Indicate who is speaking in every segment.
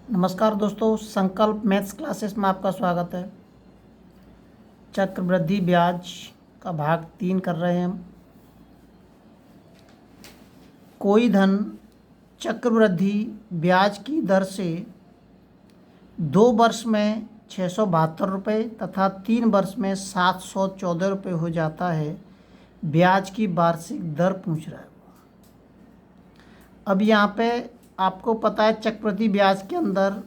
Speaker 1: नमस्कार दोस्तों, संकल्प मैथ्स क्लासेस में आपका स्वागत है। चक्रवृद्धि ब्याज का भाग 3 कर रहे हैं हम। कोई धन चक्रवृद्धि ब्याज की दर से 2 वर्ष में 672 रुपये तथा 3 वर्ष में 714 रुपये हो जाता है। ब्याज की वार्षिक दर पूछ रहा है। अब यहाँ पे आपको पता है चक्रवृद्धि ब्याज के अंदर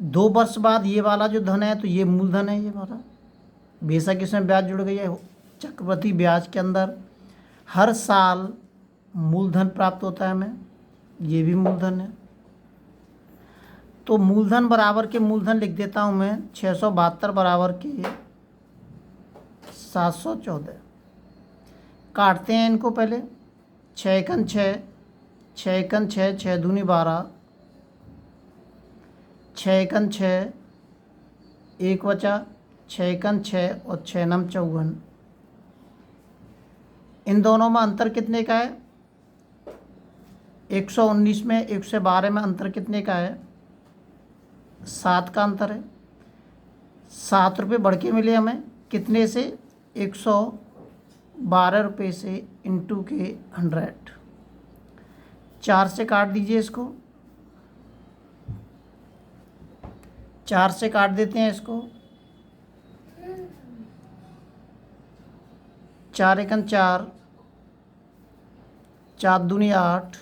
Speaker 1: 2 वर्ष बाद ये वाला जो धन है तो ये मूलधन है, ये वाला बेशक इसमें ब्याज जुड़ गई है। चक्रवृद्धि ब्याज के अंदर हर साल मूलधन प्राप्त होता है हमें, ये भी मूलधन है। तो मूलधन बराबर के मूलधन लिख देता हूँ मैं 672 बराबर के 714। काटते हैं इनको पहले। 6 एकन 6, 6 एकन 6, 6 दूनी 12, 6 एकन 6, 1 बचा, 6 एकन 6 और 6 नम 54। इन दोनों में अंतर कितने का है? 119 में 112 में अंतर कितने का है? 7 का अंतर है। 7 रुपये बढ़ के मिले हमें कितने से? 112 रुपये से इंटू के 100। 4 से काट दीजिए इसको, 4 से काट देते हैं इसको। 4 एकन 4, 4 दूनी 8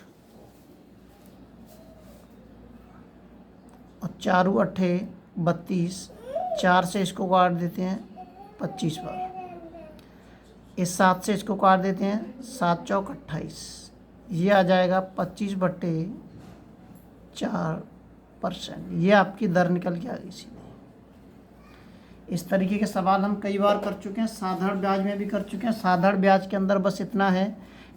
Speaker 1: और 4 अट्ठे 32। 4 से इसको काट देते हैं 25 बार। इस 7 से इसको काट देते हैं 7 चौक 28। ये आ जाएगा 25/4%। ये आपकी दर निकल के आ गई सीधे। इस तरीके के सवाल हम कई बार कर चुके हैं, साधारण ब्याज में भी कर चुके हैं। साधारण ब्याज के अंदर बस इतना है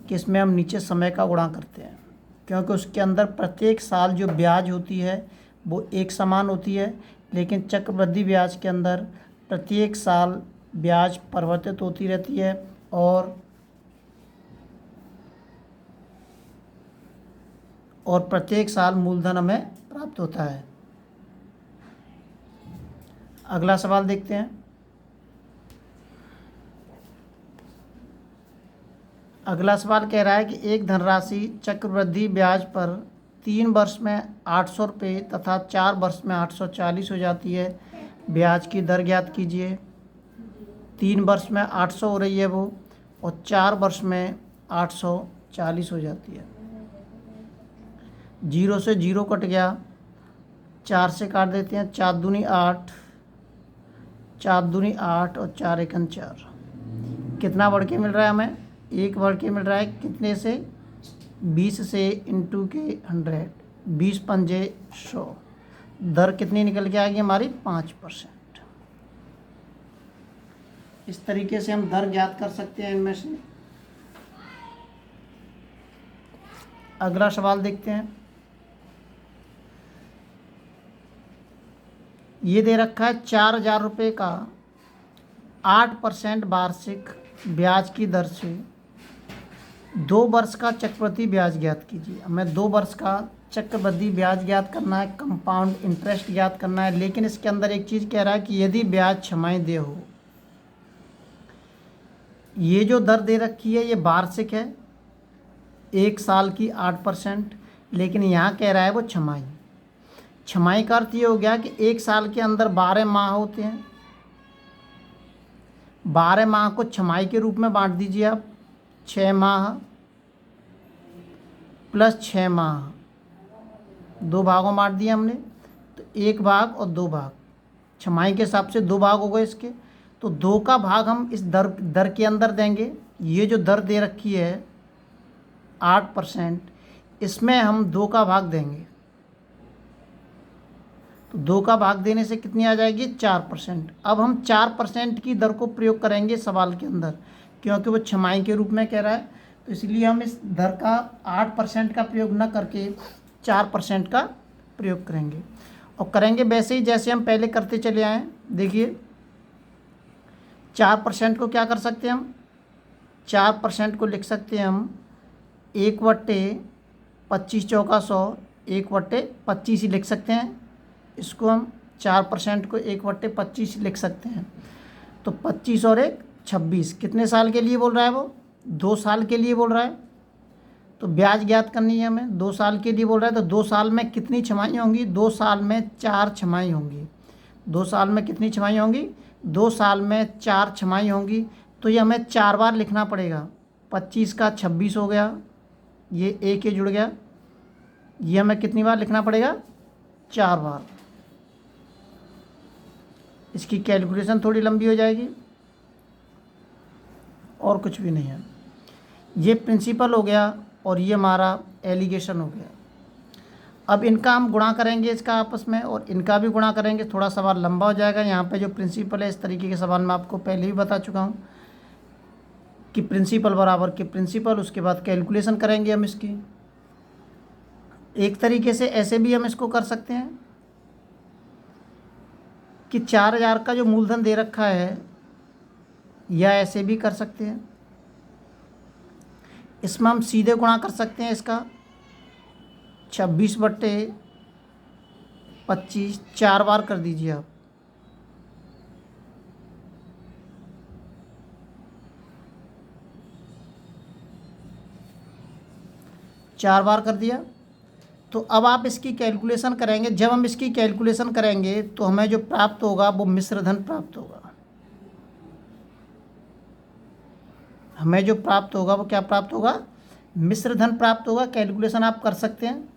Speaker 1: कि इसमें हम नीचे समय का गुणा करते हैं, क्योंकि उसके अंदर प्रत्येक साल जो ब्याज होती है वो एक समान होती है। लेकिन चक्रवृद्धि ब्याज के अंदर प्रत्येक साल ब्याज परिवर्तित होती रहती है और प्रत्येक साल मूलधन हमें प्राप्त होता है। अगला सवाल देखते हैं। अगला सवाल कह रहा है कि एक धनराशि चक्रवृद्धि ब्याज पर 3 वर्ष में 800 रुपये तथा 4 वर्ष में 840 हो जाती है। ब्याज की दर ज्ञात कीजिए। 3 वर्ष में 800 हो रही है वो, और 4 वर्ष में 840 हो जाती है। 0 से 0 कट गया, 4 से काट देते हैं। 4 दूनी 8, 4 दूनी 8 और 4 एकन 4। कितना बढ़ के मिल रहा है हमें? 1 बढ़ के मिल रहा है। कितने से? 20 से इंटू के 100। 20 पंजे 100। दर कितनी निकल के आएगी हमारी? 5%। इस तरीके से हम दर ज्ञात कर सकते हैं इनमें से। अगला सवाल देखते हैं। ये दे रखा है 4000 रुपये का 8% वार्षिक ब्याज की दर से 2 वर्ष का चक्रवृद्धि ब्याज ज्ञात कीजिए। हमें 2 वर्ष का चक्रवृद्धि ब्याज ज्ञात करना है, कंपाउंड इंटरेस्ट ज्ञात करना है। लेकिन इसके अंदर एक चीज़ कह रहा है कि यदि ब्याज छमाही दे हो। ये जो दर दे रखी है ये वार्षिक है, 1 साल की 8%। लेकिन यहाँ कह रहा है वो छमाही। छमाही का अर्थ ये हो गया कि 1 साल के अंदर 12 माह होते हैं। 12 माह को छमाही के रूप में बांट दीजिए आप। 6 माह प्लस 6 माह, 2 भागों में बांट दिया हमने। तो 1 भाग और 2 भाग, छमाही के हिसाब से 2 भाग हो गए इसके। तो 2 का भाग हम इस दर के अंदर देंगे। ये जो दर दे रखी है 8%, इसमें हम 2 का भाग देंगे। तो 2 का भाग देने से कितनी आ जाएगी? 4%। अब हम 4% की दर को प्रयोग करेंगे सवाल के अंदर, क्योंकि वो छमाही के रूप में कह रहा है। तो इसलिए हम इस दर का 8% का प्रयोग न करके 4% का प्रयोग करेंगे। और करेंगे वैसे ही जैसे हम पहले करते चले आए। देखिए 4% को क्या कर सकते हैं हम? 4% को लिख सकते हैं हम 1/25 चौका 100, 1/25 ही लिख सकते हैं। इसको हम 4% को 1/25 लिख सकते हैं। तो 25 और 1 26, कितने साल के लिए बोल रहा है वो? 2 साल के लिए बोल रहा है। तो ब्याज ज्ञात करनी है हमें, 2 साल के लिए बोल रहा है। तो 2 साल में कितनी छमाही होंगी? 2 साल में 4 छमाही होंगी। 2 साल में कितनी छमाही होंगी? 2 साल में 4 छमाही होंगी। तो ये हमें 4 बार लिखना पड़ेगा। 25 का 26 हो गया, ये एक जुड़ गया, ये हमें कितनी बार लिखना पड़ेगा? 4 बार। इसकी कैलकुलेशन थोड़ी लंबी हो जाएगी, और कुछ भी नहीं है। ये प्रिंसिपल हो गया और ये हमारा एलिगेशन हो गया। अब इनका हम गुणा करेंगे इसका आपस में, और इनका भी गुणा करेंगे। थोड़ा सवाल लंबा हो जाएगा। यहाँ पे जो प्रिंसिपल है, इस तरीके के सवाल मैं आपको पहले ही बता चुका हूँ कि प्रिंसिपल बराबर के प्रिंसिपल, उसके बाद कैलकुलेशन करेंगे हम इसकी। एक तरीके से ऐसे भी हम इसको कर सकते हैं कि 4000 का जो मूलधन दे रखा है, या ऐसे भी कर सकते हैं। इसमें हम सीधे गुणा कर सकते हैं इसका 26/25, 4 बार कर दीजिए आप। चार बार कर दिया। तो अब आप इसकी कैलकुलेशन करेंगे। जब हम इसकी कैलकुलेशन करेंगे तो हमें जो प्राप्त होगा वो मिश्र धन प्राप्त होगा। हमें जो प्राप्त होगा वो क्या प्राप्त होगा? मिश्र धन प्राप्त होगा। कैलकुलेशन आप कर सकते हैं।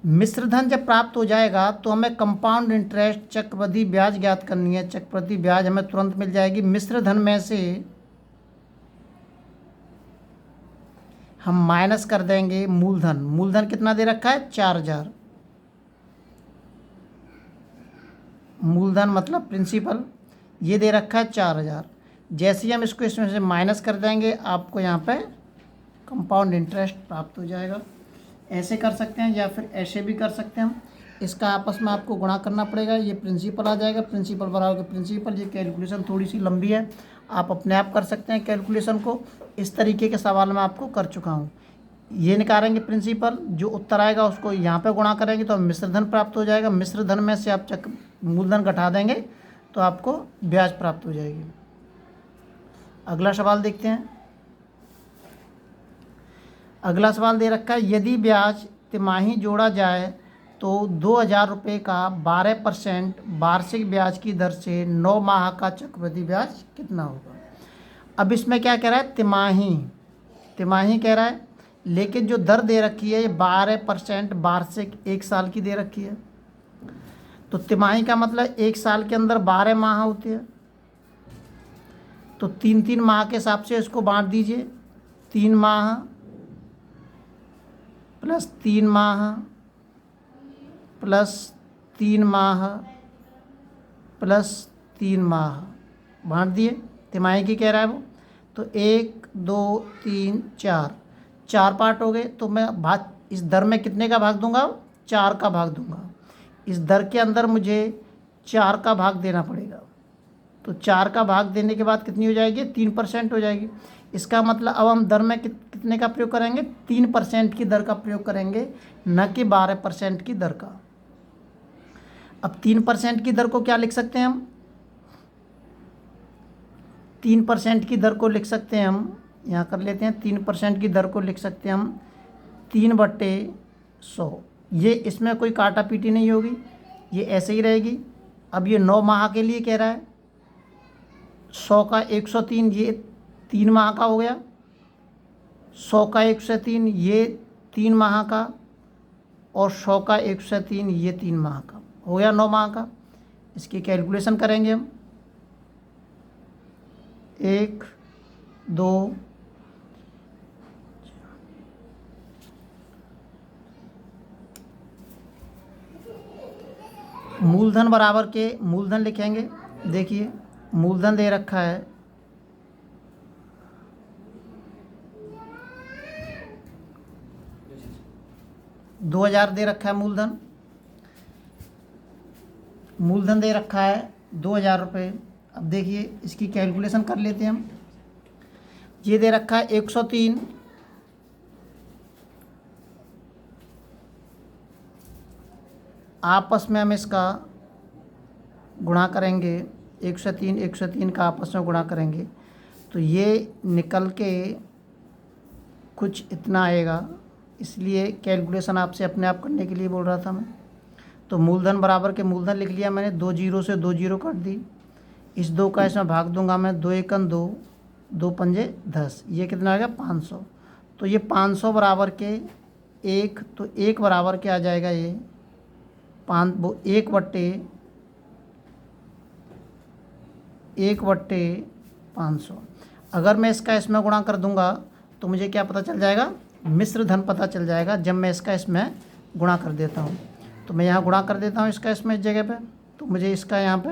Speaker 1: मिश्र धन जब प्राप्त हो जाएगा तो हमें कंपाउंड इंटरेस्ट, चक्रवृद्धि ब्याज ज्ञात करनी है। चक्रवृद्धि ब्याज हमें तुरंत मिल जाएगी। मिश्र धन में से हम माइनस कर देंगे मूलधन। मूलधन कितना दे रखा है? 4000। मूलधन मतलब प्रिंसिपल, ये दे रखा है 4000। जैसे ही हम इसको इसमें से माइनस कर देंगे, आपको यहाँ पे कंपाउंड इंटरेस्ट प्राप्त हो जाएगा। ऐसे कर सकते हैं या फिर ऐसे भी कर सकते हैं हम। इसका आपस में आपको गुणा करना पड़ेगा। ये प्रिंसिपल आ जाएगा, प्रिंसिपल बराबर के प्रिंसिपल। ये कैलकुलेशन थोड़ी सी लंबी है, आप अपने आप कर सकते हैं कैलकुलेशन को। इस तरीके के सवाल मैं आपको कर चुका हूँ। ये निकालेंगे प्रिंसिपल, जो उत्तर आएगा उसको यहाँ पे गुणा करेंगे तो मिश्र धन प्राप्त हो जाएगा। मिश्र धन में से आप मूलधन घटा देंगे तो आपको ब्याज प्राप्त हो जाएगी। अगला सवाल देखते हैं। अगला सवाल दे रखा है, यदि ब्याज तिमाही जोड़ा जाए तो 2000 रुपये का 12% वार्षिक ब्याज की दर से 9 माह का चक्रवृद्धि ब्याज कितना होगा? अब इसमें क्या कह रहा है? तिमाही। तिमाही कह रहा है, लेकिन जो दर दे रखी है ये 12% वार्षिक 1 साल की दे रखी है। तो तिमाही का मतलब 1 साल के अंदर 12 माह होते हैं। तो 3-3 माह के हिसाब से इसको बांट दीजिए। 3 माह प्लस 3 माह प्लस 3 माह प्लस 3 माह बांट दिए। तिमाही की कह रहा है वो। तो 1 2 3 4 पार्ट हो गए। तो मैं भाग, इस दर में कितने का भाग दूंगा? 4 का भाग दूंगा। इस दर के अंदर मुझे 4 का भाग देना पड़ेगा। तो 4 का भाग देने के बाद कितनी हो जाएगी? 3% हो जाएगी। इसका मतलब अब हम दर में कितने का प्रयोग करेंगे? 3% की दर का प्रयोग करेंगे, न कि 12% की दर का। अब 3% की दर को क्या लिख सकते हैं हम? 3% की दर को लिख सकते हैं हम, यहाँ कर लेते हैं। 3% की दर को लिख सकते हैं हम 3/100। ये इसमें कोई काटा पीटी नहीं होगी, ये ऐसे ही रहेगी। अब ये 9 माह के लिए कह रहा है। 100 का 103, ये 3 माह का हो गया। 100 का 103, ये 3 माह का। और 100 का 103, ये 3 माह का हो गया, 9 माह का। इसकी कैलकुलेशन करेंगे हम। 1 2 मूलधन बराबर के मूलधन लिखेंगे। देखिए मूलधन दे रखा है 2000 दे रखा है मूलधन। मूलधन दे रखा है 2000 रुपये। अब देखिए इसकी कैलकुलेशन कर लेते हैं हम। ये दे रखा है 103। आपस में हम इसका गुणा करेंगे, 103 का आपस में गुणा करेंगे तो ये निकल के कुछ इतना आएगा। इसलिए कैलकुलेशन आपसे अपने आप करने के लिए बोल रहा था मैं। तो मूलधन बराबर के मूलधन लिख लिया मैंने, 2 जीरो से 2 जीरो काट दी, इस 2 का इसमें भाग दूंगा मैं, 2 एकम 2, 2 पंजे 10, ये कितना आ गया 500। तो ये 500 बराबर के 1, तो 1 बराबर के आ जाएगा ये 1/500। अगर मैं इसका इसमें गुणा कर दूंगा तो मुझे क्या पता चल जाएगा, मिश्र धन पता चल जाएगा जब मैं इसका इसमें गुणा कर देता हूँ। तो मैं यहाँ गुणा कर देता हूँ इसका इसमें इस जगह पे, तो मुझे इसका यहाँ पे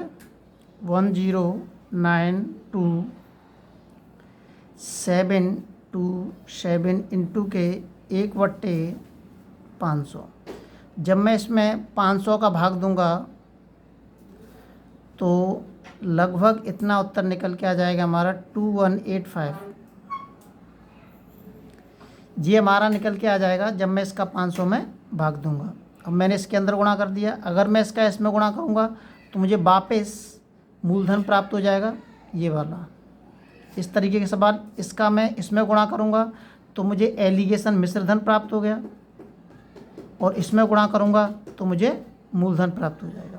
Speaker 1: 1092,727 इंटू के 1/500। जब मैं इसमें 500 का भाग दूंगा तो लगभग इतना उत्तर निकल के आ जाएगा हमारा 2185। ये हमारा निकल के आ जाएगा जब मैं इसका 500 में भाग दूंगा। अब मैंने इसके अंदर गुणा कर दिया, अगर मैं इसका इसमें गुणा करूंगा तो मुझे वापस मूलधन प्राप्त हो जाएगा ये वाला। इस तरीके के सवाल, इसका मैं इसमें गुणा करूंगा तो मुझे एलिगेशन मिश्रधन प्राप्त हो गया, और इसमें गुणा करूंगा तो मुझे मूलधन प्राप्त हो जाएगा।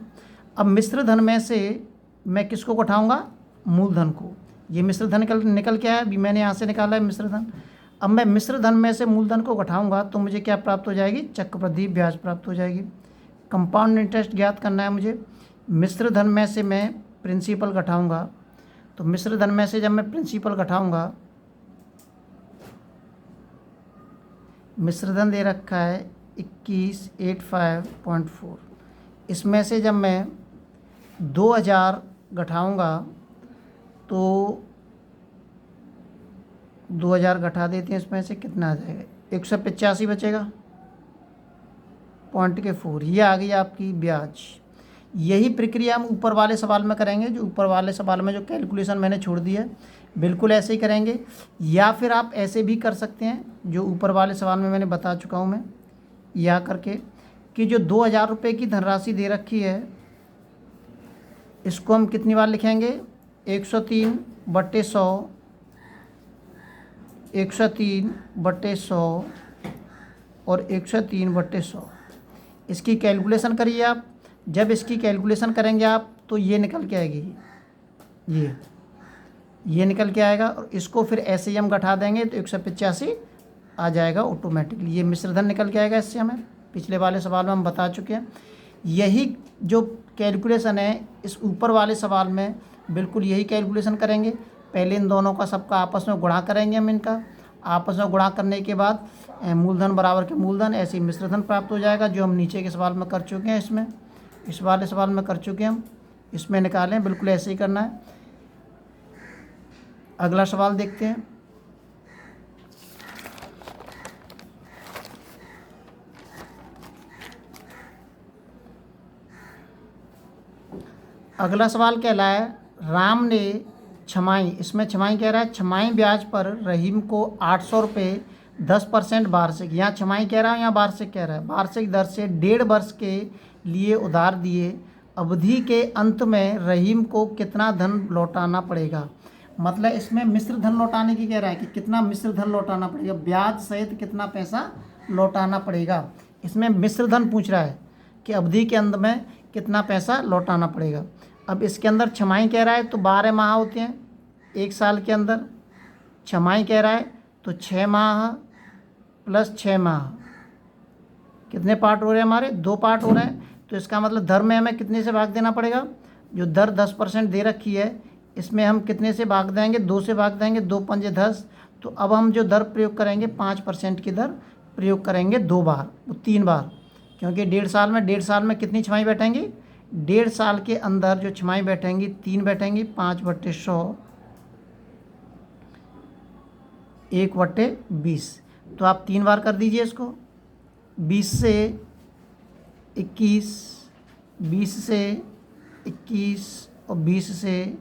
Speaker 1: अब मिश्रधन में से मैं किसको घटाऊंगा, मूलधन को। ये मिश्रधन निकल के आया, अभी मैंने यहाँ से निकाला है मिश्रधन। अब मैं मिश्रधन में से मूलधन को घटाऊंगा तो मुझे क्या प्राप्त हो जाएगी, चक्रवृद्धि ब्याज प्राप्त हो जाएगी। कंपाउंड इंटरेस्ट ज्ञात करना है मुझे। मिश्रधन में से मैं प्रिंसिपल घटाऊंगा, तो मिश्रधन में से जब मैं प्रिंसिपल घटाऊंगा, मिश्रधन दे रखा है 2185.4, इसमें से जब मैं 2000 घटाऊंगा तो 2000 घटा देते हैं, इसमें से कितना आ जाएगा, 185 बचेगा पॉइंट के 4। ये आ गई आपकी ब्याज। यही प्रक्रिया हम ऊपर वाले सवाल में करेंगे, जो ऊपर वाले सवाल में जो कैलकुलेशन मैंने छोड़ दी है बिल्कुल ऐसे ही करेंगे, या फिर आप ऐसे भी कर सकते हैं जो ऊपर वाले सवाल में मैंने बता चुका हूँ मैं, या करके कि जो 2000 रुपये की धनराशि दे रखी है इसको हम कितनी बार लिखेंगे, 103/100, 103/100 और 103/100। इसकी कैलकुलेशन करिए आप। जब इसकी कैलकुलेशन करेंगे आप तो ये निकल के आएगी, ये निकल के आएगा, और इसको फिर ऐसे ही हम घटा देंगे तो 185 आ जाएगा ऑटोमेटिकली। ये मिश्रधन निकल के आएगा इससे, हमें पिछले वाले सवाल में हम बता चुके हैं। यही जो कैलकुलेशन है इस ऊपर वाले सवाल में बिल्कुल यही कैलकुलेशन करेंगे। पहले इन दोनों का सबका आपस में गुणा करेंगे हम, इनका आपस में गुणा करने के बाद मूलधन बराबर के मूलधन, ऐसे ही मिश्रधन प्राप्त हो जाएगा, जो हम नीचे के सवाल में कर चुके हैं। इसमें इस वाले सवाल में कर चुके हैं हम, इसमें निकालें, बिल्कुल ऐसे ही करना है। अगला सवाल देखते हैं। अगला सवाल कह रहा है, राम ने छमाही, इसमें छमाही कह रहा है, छमाही ब्याज पर रहीम को 800 रुपये 10% वार्षिक, यहाँ छमाही कह रहा है यहाँ वार्षिक कह रहा है, वार्षिक दर से 1.5 वर्ष के लिए उधार दिए। अवधि के अंत में रहीम को कितना धन लौटाना पड़ेगा। मतलब इसमें मिश्र धन लौटाने की कह रहा है कि कितना मिश्र धन लौटाना पड़ेगा, ब्याज सहित कितना पैसा लौटाना पड़ेगा। इसमें मिश्र धन पूछ रहा है कि अवधि के अंत में कितना पैसा लौटाना पड़ेगा। अब इसके अंदर छमाही कह रहा है तो 12 माह होते हैं एक साल के अंदर, छमाही कह रहा है तो 6 माह प्लस 6 माह, कितने पार्ट हो रहे हैं हमारे, 2 पार्ट हो रहे हैं। तो इसका मतलब दर में हमें कितने से भाग देना पड़ेगा, जो दर 10% दे रखी है इसमें हम कितने से भाग देंगे, 2 से भाग देंगे, 2 पंजे 10। तो अब हम जो दर प्रयोग करेंगे 5% की दर प्रयोग करेंगे 2 बार, 3 बार, क्योंकि 1.5 साल में कितनी छमाही बैठेंगी, 1.5 साल के अंदर जो छमाही बैठेंगी 3 बैठेंगी, 5/100, 1/20। तो आप 3 बार कर दीजिए इसको, 20 से 21, 20 से 21 और 20 से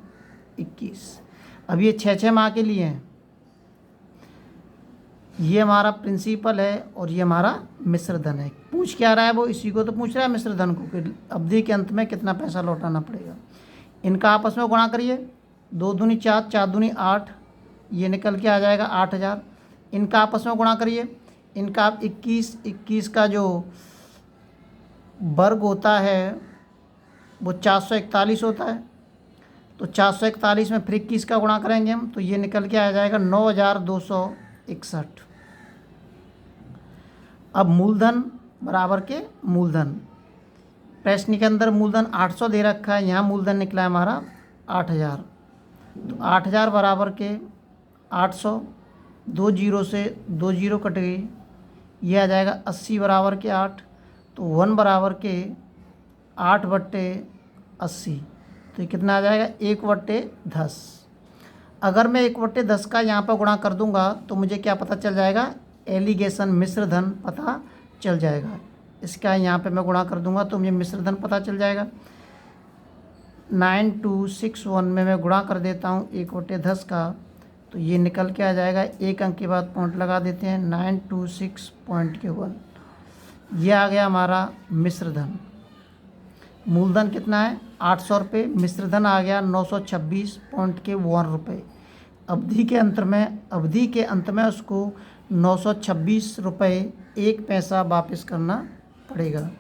Speaker 1: 21। अब ये 6 माह के लिए हैं, ये हमारा प्रिंसिपल है और ये हमारा मिश्र धन है। पूछ क्या रहा है वो, इसी को तो पूछ रहा है मिश्र धन को कि अवधि के अंत में कितना पैसा लौटाना पड़ेगा। इनका आपस में गुणा करिए, 2 दूनी 4, 4 दूनी 8, ये निकल के आ जाएगा 8000। इनका आपस में गुणा करिए, इनका 21 का जो वर्ग होता है वो 441 होता है, तो 441 में फिर 21 का गुणा करेंगे हम, तो ये निकल के आ जाएगा 9261। अब मूलधन बराबर के मूलधन, प्रश्न के अंदर मूलधन 800 दे रखा है, यहाँ मूलधन निकला है हमारा 8000। तो 8000 बराबर के 800, 2 जीरो से 2 जीरो कट गई, ये आ जाएगा 80 बराबर के 8। तो 1 बराबर के 8/80, तो ये कितना आ जाएगा 1/10। अगर मैं 1/10 का यहाँ पर गुणा कर दूंगा तो मुझे क्या पता चल जाएगा, एलिगेशन मिश्र धन पता चल जाएगा। इसका यहाँ पे मैं गुणा कर दूंगा तो मुझे मिश्र धन पता चल जाएगा। 9261 में मैं गुणा कर देता हूँ 1/10 का, तो ये निकल के आ जाएगा, एक अंक के बाद पॉइंट लगा देते हैं, 926.1। ये आ गया हमारा मिश्र धन। मूलधन कितना है 800 रुपये, मिश्र धन आ गया 926.1 रुपये। अवधि के अंत में उसको 926 रुपये 1 पैसा वापस करना पड़ेगा।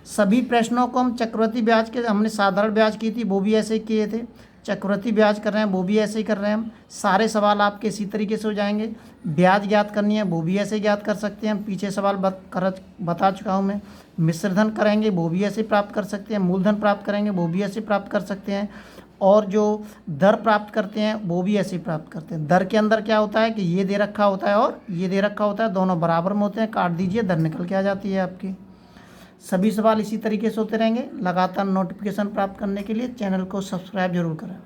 Speaker 1: सभी प्रश्नों को हम चक्रवृद्धि ब्याज के, हमने साधारण ब्याज की थी वो भी ऐसे ही किए थे, चक्रवृद्धि ब्याज कर रहे हैं वो भी ऐसे ही कर रहे हैं हम। सारे सवाल आपके इसी तरीके से हो जाएंगे। ब्याज ज्ञात करनी है वो भी ऐसे ही ज्ञात कर सकते हैं, हम पीछे सवाल बता चुका हूँ मैं। मिश्रधन करेंगे वो भी ऐसे प्राप्त कर सकते हैं, मूलधन प्राप्त करेंगे वो भी ऐसे प्राप्त कर सकते हैं, और जो दर प्राप्त करते हैं वो भी ऐसे प्राप्त करते हैं। दर के अंदर क्या होता है कि ये दे रखा होता है और ये दे रखा होता है, दोनों बराबर में होते हैं, काट दीजिए दर निकल के आ जाती है आपकी। सभी सवाल इसी तरीके से होते रहेंगे। लगातार नोटिफिकेशन प्राप्त करने के लिए चैनल को सब्सक्राइब जरूर करें।